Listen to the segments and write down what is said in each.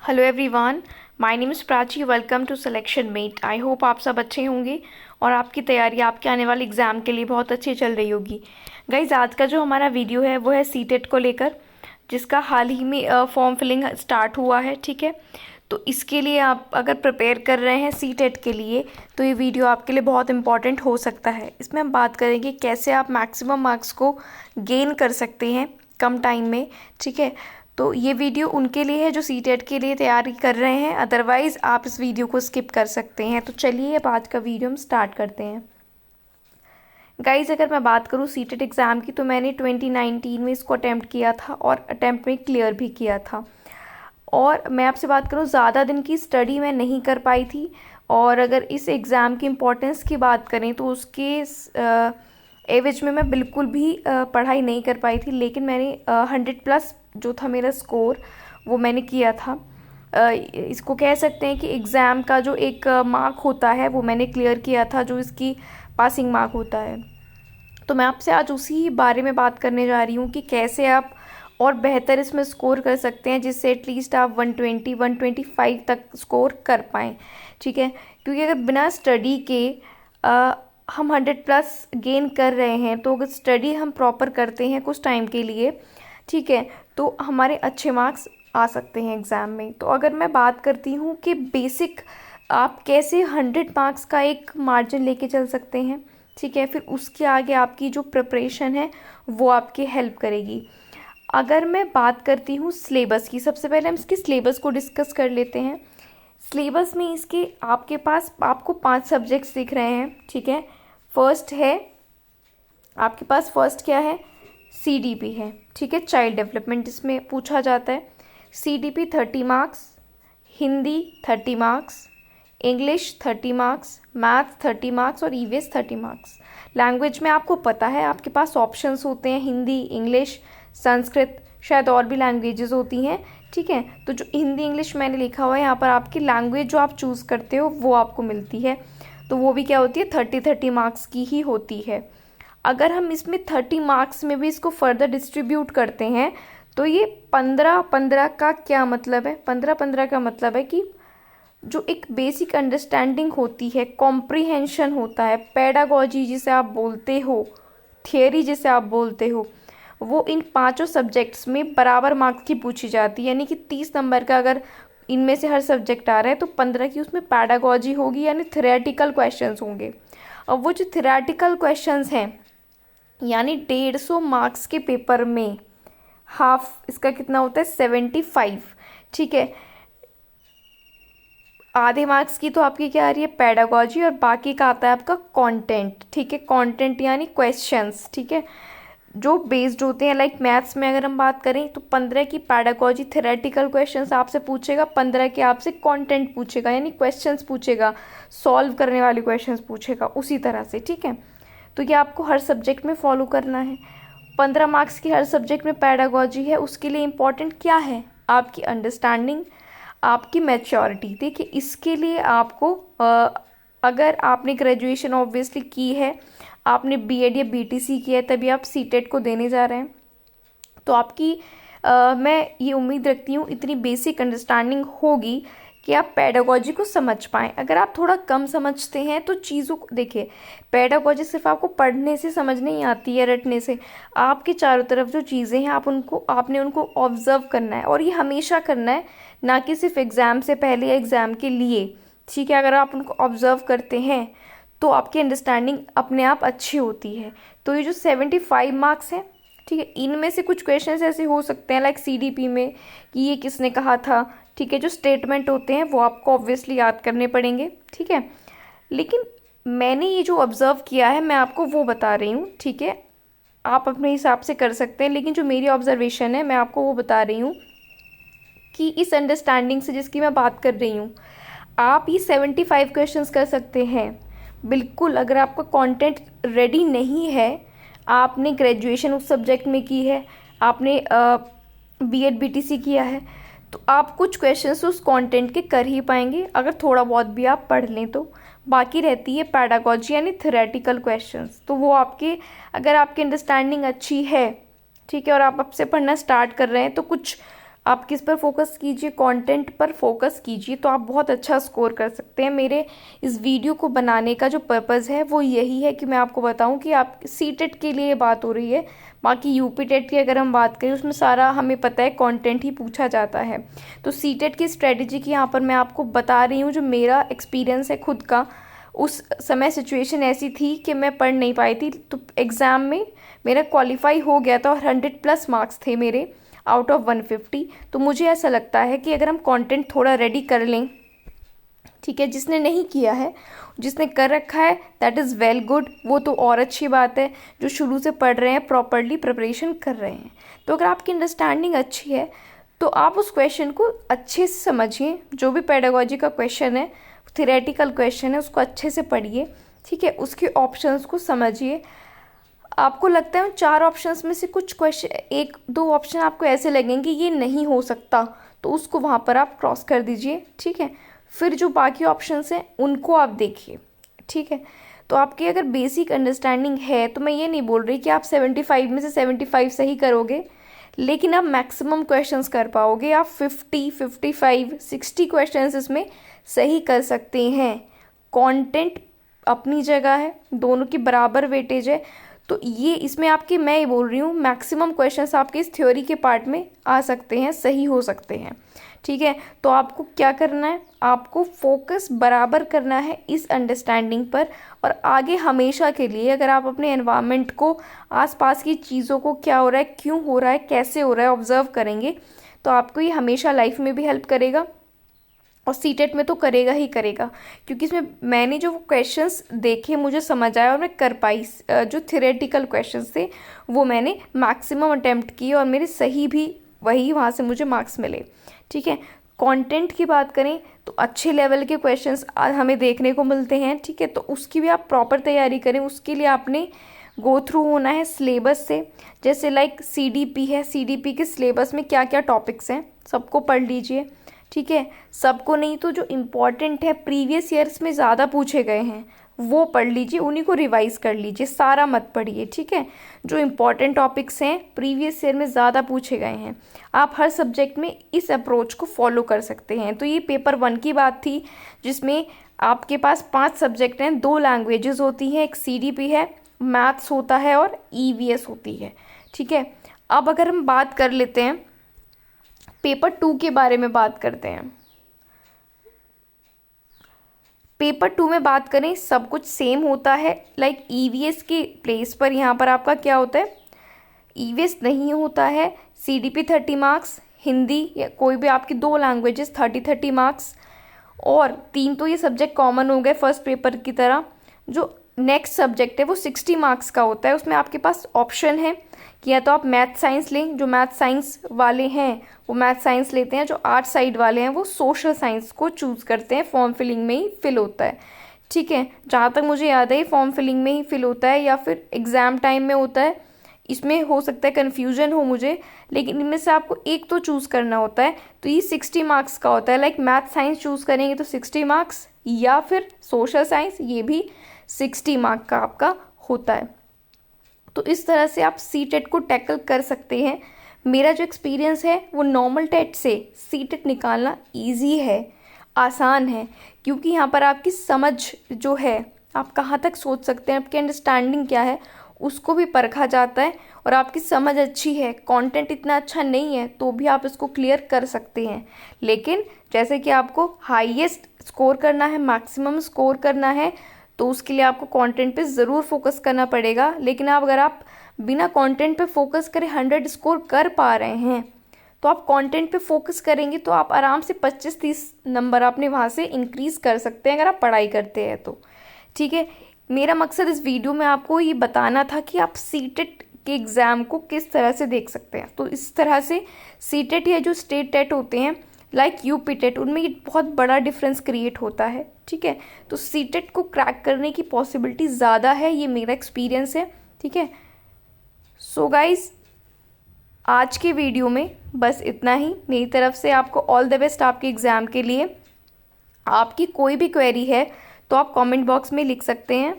Hello everyone, my name is Prachi. Welcome to Selection Mate. I hope आप सब अच्छे होंगे और आपकी तैयारी आपके आने वाले एग्ज़ाम के लिए बहुत अच्छी चल रही होगी। गाइज, आज का जो हमारा वीडियो है वो है सीटेट को लेकर, जिसका हाल ही में फॉर्म फिलिंग स्टार्ट हुआ है। ठीक है, तो इसके लिए आप अगर प्रिपेयर कर रहे हैं सीटेट के लिए तो ये वीडियो आपके लिए बहुत इंपॉर्टेंट हो सकता है। इसमें हम बात करेंगे कैसे आप मैक्सिमम मार्क्स को गेन कर सकते हैं कम टाइम में। ठीक है, तो ये वीडियो उनके लिए है जो सीटेट के लिए तैयारी कर रहे हैं, अदरवाइज़ आप इस वीडियो को स्किप कर सकते हैं। तो चलिए अब आज का वीडियो हम स्टार्ट करते हैं। गाइज़, अगर मैं बात करूँ सीटेट एग्ज़ाम की तो मैंने 2019 में इसको अटैम्प्ट किया था और अटैम्प्ट में क्लियर भी किया था। और मैं आपसे बात करूँ, ज़्यादा दिन की स्टडी मैं नहीं कर पाई थी। और अगर इस एग्ज़ाम की इम्पोर्टेंस की बात करें तो उसके एवज में मैं बिल्कुल भी पढ़ाई नहीं कर पाई थी, लेकिन मैंने 100+ जो था मेरा स्कोर वो मैंने किया था। इसको कह सकते हैं कि एग्ज़ाम का जो एक मार्क होता है वो मैंने क्लियर किया था, जो इसकी पासिंग मार्क होता है। तो मैं आपसे आज उसी बारे में बात करने जा रही हूँ कि कैसे आप और बेहतर इसमें स्कोर कर सकते हैं, जिससे एटलीस्ट आप 120 125 तक स्कोर कर पाएँ। ठीक है, क्योंकि अगर बिना स्टडी के हम 100+ गेन कर रहे हैं तो अगर स्टडी हम प्रॉपर करते हैं कुछ टाइम के लिए, ठीक है, तो हमारे अच्छे मार्क्स आ सकते हैं एग्ज़ाम में। तो अगर मैं बात करती हूँ कि बेसिक आप कैसे 100 मार्क्स का एक मार्जिन लेके चल सकते हैं, ठीक है, फिर उसके आगे आपकी जो प्रिपरेशन है वो आपकी हेल्प करेगी। अगर मैं बात करती हूँ सिलेबस की, सबसे पहले हम इसके सिलेबस को डिस्कस कर लेते हैं। सिलेबस में इसके आपके पास आपको 5 सब्जेक्ट्स दिख रहे हैं। ठीक है, फर्स्ट है आपके पास, फर्स्ट क्या है, CDP है। ठीक है, चाइल्ड डेवलपमेंट इसमें पूछा जाता है। CDP 30 marks, Hindi 30 marks, English 30 marks, math 30 marks और EVS 30 मार्क्स। लैंग्वेज में आपको पता है आपके पास ऑप्शंस होते हैं, हिंदी, इंग्लिश, संस्कृत, शायद और भी लैंग्वेजेस होती हैं। ठीक है, तो जो हिंदी इंग्लिश मैंने लिखा हुआ है यहाँ पर, आपकी लैंग्वेज जो आप चूज़ करते हो वो आपको मिलती है। तो वो भी क्या होती है, 30 मार्क्स की ही होती है। अगर हम इसमें 30 मार्क्स में भी इसको फर्दर डिस्ट्रीब्यूट करते हैं तो ये 15-15 का क्या मतलब है, 15-15 का मतलब है कि जो एक बेसिक अंडरस्टैंडिंग होती है, कॉम्प्रिहेंशन होता है, पेडागोजी जिसे आप बोलते हो, थियरी जिसे आप बोलते हो, वो इन 5 सब्जेक्ट्स में बराबर मार्क्स की पूछी जाती है। यानी कि 30 नंबर का अगर इनमें से हर सब्जेक्ट आ रहा है तो 15 की उसमें पैडागोजी होगी, यानी थ्योरेटिकल क्वेश्चंस होंगे। और वो जो थ्योरेटिकल क्वेश्चंस हैं, यानी 150 मार्क्स के पेपर में हाफ इसका कितना होता है, 75। ठीक है, आधे मार्क्स की तो आपकी क्या आ रही है, पेडागोजी, और बाकी का आता है आपका कंटेंट। ठीक है, कंटेंट यानी क्वेश्चंस। ठीक है, जो बेस्ड होते हैं, लाइक मैथ्स में अगर हम बात करें तो 15 की पैडागोजी थ्योरेटिकल क्वेश्चंस आपसे पूछेगा, 15 के आपसे कंटेंट पूछेगा, यानी क्वेश्चंस पूछेगा, सॉल्व करने वाले क्वेश्चंस पूछेगा उसी तरह से। ठीक है, तो ये आपको हर सब्जेक्ट में फॉलो करना है। 15 मार्क्स की हर सब्जेक्ट में पैडागोजी है, उसके लिए इम्पॉर्टेंट क्या है, आपकी अंडरस्टैंडिंग, आपकी मैच्योरिटी। देखिए, इसके लिए आपको अगर आपने ग्रेजुएशन ऑब्वियसली की है, आपने बीएड या बीटीसी किया है, तभी आप सीटेट को देने जा रहे हैं, तो आपकी मैं ये उम्मीद रखती हूँ इतनी बेसिक अंडरस्टैंडिंग होगी कि आप पेडागोजी को समझ पाएँ। अगर आप थोड़ा कम समझते हैं तो चीज़ों को देखिए, पेडागोजी सिर्फ आपको पढ़ने से समझ नहीं आती है, रटने से। आपके चारों तरफ जो चीज़ें हैं आपने उनको ऑब्जर्व करना है, और ये हमेशा करना है, ना कि सिर्फ एग्ज़ाम से पहले या एग्ज़ाम के लिए। ठीक है, अगर आप उनको ऑब्जर्व करते हैं तो आपकी अंडरस्टैंडिंग अपने आप अच्छी होती है। तो ये जो 75 मार्क्स हैं, ठीक है, इनमें से कुछ क्वेश्चंस ऐसे हो सकते हैं लाइक CDP में कि ये किसने कहा था। ठीक है, जो स्टेटमेंट होते हैं वो आपको ऑब्वियसली याद करने पड़ेंगे। ठीक है, लेकिन मैंने ये जो ऑब्ज़र्व किया है मैं आपको वो बता रही हूँ। ठीक है, आप अपने हिसाब से कर सकते हैं, लेकिन जो मेरी ऑब्जर्वेशन है मैं आपको वो बता रही हूँ कि इस अंडरस्टैंडिंग से जिसकी मैं बात कर रही हूँ, आप ये 75 क्वेश्चंस कर सकते हैं बिल्कुल। अगर आपका कंटेंट रेडी नहीं है, आपने ग्रेजुएशन उस सब्जेक्ट में की है, आपने बीएड बीटीसी किया है, तो आप कुछ क्वेश्चंस उस कंटेंट के कर ही पाएंगे अगर थोड़ा बहुत भी आप पढ़ लें तो। बाकी रहती है पैडागोजी यानी थ्योरेटिकल क्वेश्चंस, तो वो आपके, अगर आपकी अंडरस्टैंडिंग अच्छी है, ठीक है, और आप अब से पढ़ना स्टार्ट कर रहे हैं, तो कुछ आप किस पर फोकस कीजिए, कंटेंट पर फोकस कीजिए, तो आप बहुत अच्छा स्कोर कर सकते हैं। मेरे इस वीडियो को बनाने का जो पर्पज़ है वो यही है कि मैं आपको बताऊं कि आप सीटेट के लिए बात हो रही है। बाकी यूपी टेट की अगर हम बात करें उसमें सारा हमें पता है कंटेंट ही पूछा जाता है। तो सीटेट की स्ट्रेटजी की यहाँ पर मैं आपको बता रही हूँ, जो मेरा एक्सपीरियंस है खुद का। उस समय सिचुएशन ऐसी थी कि मैं पढ़ नहीं पाई थी, तो एग्ज़ाम में मेरा क्वालिफाई हो गया था और 100+ मार्क्स थे मेरे आउट ऑफ 150। तो मुझे ऐसा लगता है कि अगर हम कंटेंट थोड़ा रेडी कर लें, ठीक है, जिसने नहीं किया है, जिसने कर रखा है दैट इज़ वेल गुड, वो तो और अच्छी बात है। जो शुरू से पढ़ रहे हैं, प्रॉपरली प्रिपरेशन कर रहे हैं, तो अगर आपकी अंडरस्टैंडिंग अच्छी है तो आप उस क्वेश्चन को अच्छे से समझिए। जो भी पेडागोजी का क्वेश्चन है, थ्योरेटिकल क्वेश्चन है, उसको अच्छे से पढ़िए, ठीक है, उसके ऑप्शंस को समझिए। आपको लगता है उन 4 ऑप्शंस में से कुछ क्वेश्चन, 1-2 ऑप्शन आपको ऐसे लगेंगे ये नहीं हो सकता, तो उसको वहाँ पर आप क्रॉस कर दीजिए, ठीक है। फिर जो बाकी ऑप्शंस हैं उनको आप देखिए, ठीक है। तो आपकी अगर बेसिक अंडरस्टैंडिंग है तो मैं ये नहीं बोल रही कि आप 75 में से 75 सही करोगे, लेकिन आप मैक्सिमम क्वेश्चंस कर पाओगे। आप 50, 55, 60 क्वेश्चंस इसमें सही कर सकते हैं। कंटेंट अपनी जगह है, दोनों की बराबर वेटेज है। तो ये इसमें आपके, मैं ये बोल रही हूँ, मैक्सिमम क्वेश्चंस आपके इस थ्योरी के पार्ट में आ सकते हैं, सही हो सकते हैं, ठीक है। तो आपको क्या करना है, आपको फोकस बराबर करना है इस अंडरस्टैंडिंग पर। और आगे हमेशा के लिए अगर आप अपने एनवायरनमेंट को, आसपास की चीज़ों को, क्या हो रहा है, क्यों हो रहा है, कैसे हो रहा है, ऑब्जर्व करेंगे, तो आपको ये हमेशा लाइफ में भी हेल्प करेगा और सीटेट में तो करेगा ही करेगा। क्योंकि इसमें मैंने जो क्वेश्चंस देखे, मुझे समझ आया और मैं कर पाई। जो थ्योरेटिकल क्वेश्चंस थे वो मैंने मैक्सिमम अटेम्प्ट किए और मेरे सही भी वही, वहाँ से मुझे मार्क्स मिले, ठीक है। कंटेंट की बात करें तो अच्छे लेवल के क्वेश्चंस हमें देखने को मिलते हैं, ठीक है। तो उसकी भी आप प्रॉपर तैयारी करें। उसके लिए आपने गो थ्रू होना है सिलेबस से। जैसे लाइक सीडीपी है, सीडीपी के सिलेबस में क्या क्या टॉपिक्स हैं सबको पढ़ लीजिए, ठीक है। सबको नहीं तो जो इम्पॉर्टेंट है, प्रीवियस ईयर्स में ज़्यादा पूछे गए हैं, वो पढ़ लीजिए, उन्हीं को रिवाइज कर लीजिए, सारा मत पढ़िए, ठीक है। जो इम्पॉर्टेंट टॉपिक्स हैं, प्रीवियस ईयर में ज़्यादा पूछे गए हैं, आप हर सब्जेक्ट में इस अप्रोच को फॉलो कर सकते हैं। तो ये पेपर 1 की बात थी, जिसमें आपके पास 5 सब्जेक्ट हैं, 2 लैंग्वेजेस होती हैं, एक सीडीपी है, मैथ्स होता है और ईवीएस होती है, ठीक है। अब अगर हम बात कर लेते हैं पेपर 2 के बारे में, बात करते हैं। पेपर 2 में बात करें, सब कुछ सेम होता है। लाइक ईवीएस के प्लेस पर यहाँ पर आपका क्या होता है, ईवीएस नहीं होता है। सीडीपी 30 मार्क्स, हिंदी या कोई भी आपकी 2 लैंग्वेजेस 30-30 मार्क्स, और 3 तो ये सब्जेक्ट कॉमन हो गए फर्स्ट पेपर की तरह। जो नेक्स्ट सब्जेक्ट है वो 60 मार्क्स का होता है। उसमें आपके पास ऑप्शन है कि या तो आप मैथ साइंस लें, जो मैथ साइंस वाले हैं वो मैथ साइंस लेते हैं, जो आर्ट साइड वाले हैं वो सोशल साइंस को चूज़ करते हैं। फॉर्म फिलिंग में ही फिल होता है, ठीक है। जहाँ तक मुझे याद है फॉर्म फिलिंग में ही फिल होता है या फिर एग्ज़ाम टाइम में होता है, इसमें हो सकता है कन्फ्यूजन हो मुझे, लेकिन इनमें से आपको एक तो चूज़ करना होता है। तो ये 60 मार्क्स का होता है। लाइक मैथ साइंस चूज़ करेंगे तो 60 मार्क्स, या फिर सोशल साइंस, ये भी 60 मार्क का आपका होता है। तो इस तरह से आप सीटेट को टैकल कर सकते हैं। मेरा जो एक्सपीरियंस है वो नॉर्मल टेट से सीटेट निकालना इजी है, आसान है, क्योंकि यहाँ पर आपकी समझ जो है, आप कहाँ तक सोच सकते हैं, आपकी अंडरस्टैंडिंग क्या है, उसको भी परखा जाता है। और आपकी समझ अच्छी है, कंटेंट इतना अच्छा नहीं है, तो भी आप इसको क्लियर कर सकते हैं। लेकिन जैसे कि आपको हाईएस्ट स्कोर करना है, मैक्सिमम स्कोर करना है, तो उसके लिए आपको कंटेंट पे ज़रूर फोकस करना पड़ेगा। लेकिन अगर आप बिना कंटेंट पे फोकस करे 100 स्कोर कर पा रहे हैं, तो आप कंटेंट पे फोकस करेंगे तो आप आराम से 25-30 नंबर अपने वहाँ से इंक्रीज़ कर सकते हैं, अगर आप पढ़ाई करते हैं तो, ठीक है। मेरा मकसद इस वीडियो में आपको ये बताना था कि आप सीटेट के एग्ज़ाम को किस तरह से देख सकते हैं। तो इस तरह से सीटेट या जो स्टेट टेट होते हैं लाइक यूपी टेट, उनमें ये बहुत बड़ा डिफरेंस क्रिएट होता है, ठीक है। तो सीटेट को क्रैक करने की पॉसिबिलिटी ज़्यादा है, ये मेरा एक्सपीरियंस है, ठीक है। सो गाइज, आज के वीडियो में बस इतना ही। मेरी तरफ से आपको ऑल द बेस्ट आपके एग्ज़ाम के लिए। आपकी कोई भी क्वेरी है तो आप कमेंट बॉक्स में लिख सकते हैं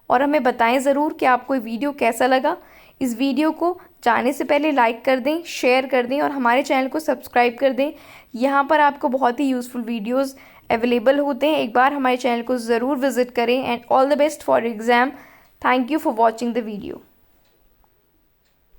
और हमें बताएं ज़रूर कि आपको ये वीडियो कैसा लगा। इस वीडियो को जाने से पहले लाइक कर दें, शेयर कर दें और हमारे चैनल को सब्सक्राइब कर दें। यहाँ पर आपको बहुत ही यूज़फुल वीडियोज़ अवेलेबल होते हैं। एक बार हमारे चैनल को ज़रूर विज़िट करें and all the best for exam. Thank you for watching the video.